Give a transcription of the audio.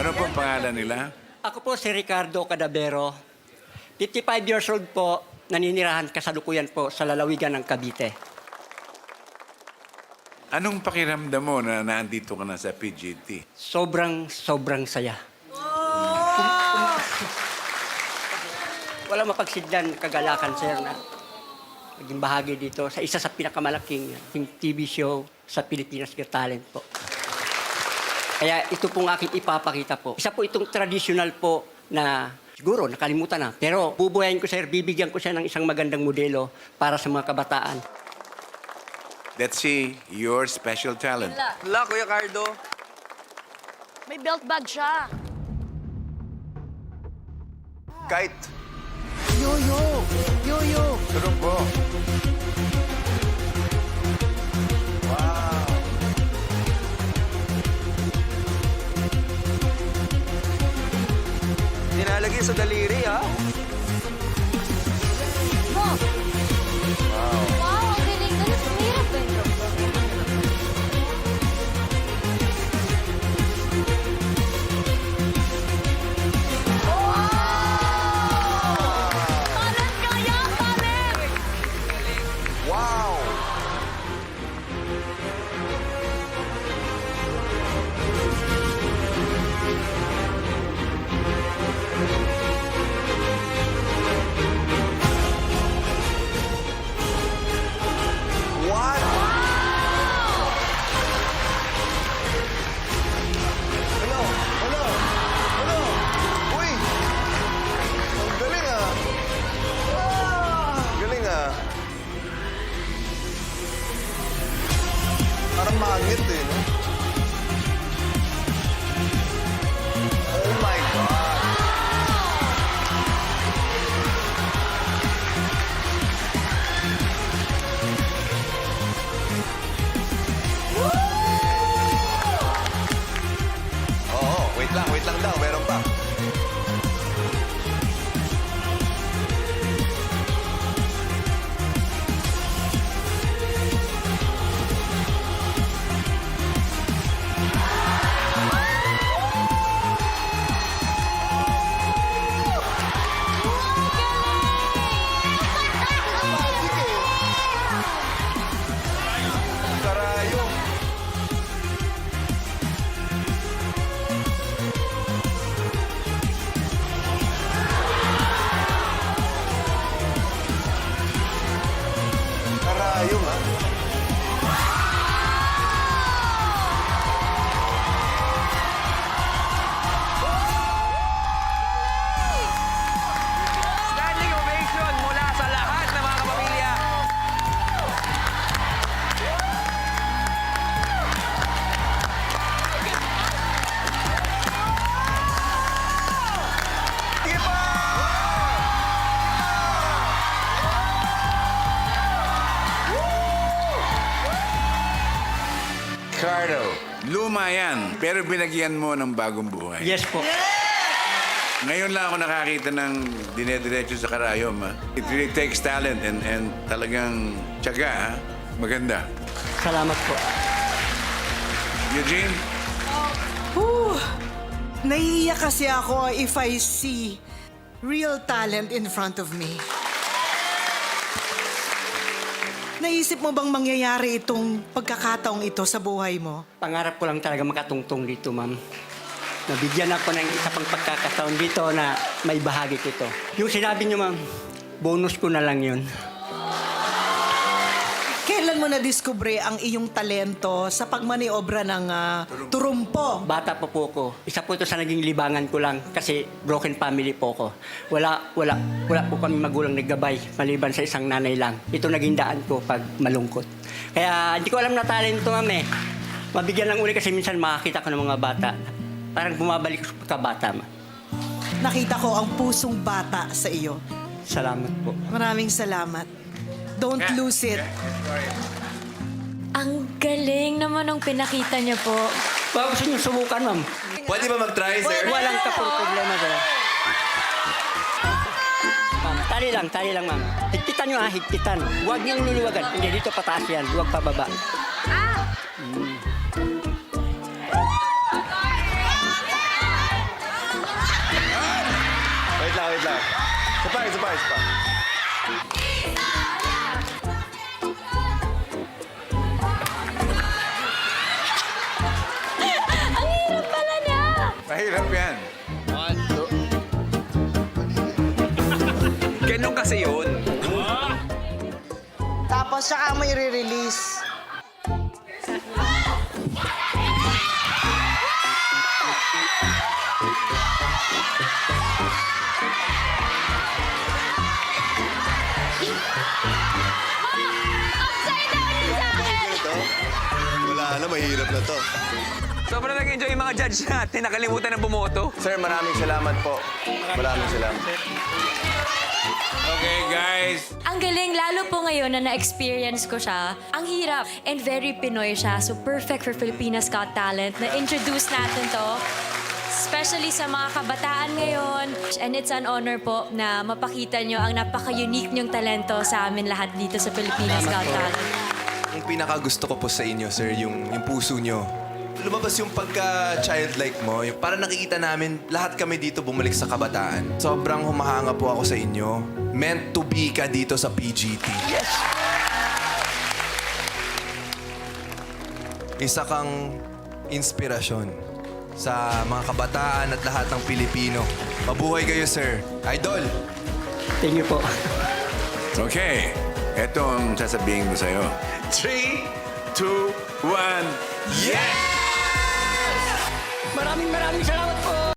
Ano pong pangalan nila? Ako po si Ricardo Cadavero. 55 years old po, naninirahan kasalukuyan po sa lalawigan ng Cavite. Anong pakiramdam mo na naandito ka na sa PGT? Sobrang saya. Wala mapagsidlan kagalakan, sir, na maging bahagi dito sa isa sa pinakamalaking TV show sa Pilipinas Got Talent po. Kaya ito pong aking ipapakita po. Isa po itong traditional po na siguro nakalimutan na. Pero bubuhayin ko, sir, bibigyan ko siya ng isang magandang modelo para sa mga kabataan. Let's see your special talent. Wala, Kuya Cardo. May belt bag siya. Kite. Yo-yo! Yo-yo! Tulong po. Nilalagay sa daliri, ha? Mo! Wow, ang galing. Ganun, mahirap ba yung Talent kaya, talent! Wow! What? Hello? Hello? Hello? Uy! Ang galing, ah! Ang galing, ah! Parang magnet, eh, no? Oh my God! Oo, wait lang daw, meron pa. Magic, eh. Karayo. Karayong, ha? Standing ovation mula sa lahat ng mga kapamilya. Cardo, luma yan, pero binagyan mo ng bagong buhay. Yes po. Ngayon lang ako nakakita ng dinediretso sa karayom. Ha? It really takes talent and talagang tiyaga. Ha? Maganda. Salamat po. Eugene? Naiiyak kasi ako if I see real talent in front of me. Naisip mo bang mangyayari itong pagkakataong ito sa buhay mo? Pangarap ko lang talaga makatungtong dito, ma'am. Nabigyan ako ng isa pang pagkakataon dito na may bahagi ko ito. Yung sinabi niyo, ma'am, bonus ko na lang yun. Kailan mo na-discover ang iyong talento sa pagmaniobra ng turumpo? Bata pa po ako. Isa po ito sa naging libangan ko lang kasi broken family po ako. Wala po kami magulang naggabay maliban sa isang nanay lang. Ito naging daan ko pag malungkot. Kaya hindi ko alam na talento, ma'am, eh. Mabigyan lang uli kasi minsan makakita ko ng mga bata. Parang bumabalik sa pagkabata, ma'am. Nakita ko ang pusong bata sa iyo. Salamat po. Maraming salamat. Don't lose it. Ang galing naman ng pinakita niyo po. Baka gusto niyo subukan, ma'am. Pwede ba mag-try, sir? Walang problema doon. Ma'am, tali lang, ma'am. Higpitan nyo, higpitan. Huwag niyong luluwagan. Hindi, dito pataas yan. Huwag pababa. tapos saka mo i-release. Upside down yun sa akin! Ito? Wala na, mahirap na to. Sobrang nag-enjoy yung mga judge natin. Nakalimutan na bumoto. Sir, maraming salamat po. Maraming salamat. Okay, guys. Ang galing, lalo po ngayon na na-experience ko siya. Ang hirap and very Pinoy siya. So perfect for Filipinas Got Talent. Na-introduce natin to. Especially sa mga kabataan ngayon. And it's an honor po na mapakita nyo ang napaka-unique nyong talento sa amin lahat dito sa Filipinas Got Talent. Yung pinakagusto ko po sa inyo, sir, yung puso nyo. Lumabas yung pagka-childlike mo. Yung para nakikita namin, lahat kami dito bumalik sa kabataan. Sobrang humahanga po ako sa inyo. Meant to be ka dito sa PGT. Yes! Isa kang inspirasyon sa mga kabataan at lahat ng Pilipino. Mabuhay kayo, sir. Idol! Thank you po. Okay. Ito ang sasabihin ko sa'yo. 3, 2, 1, yes! Maraming salamat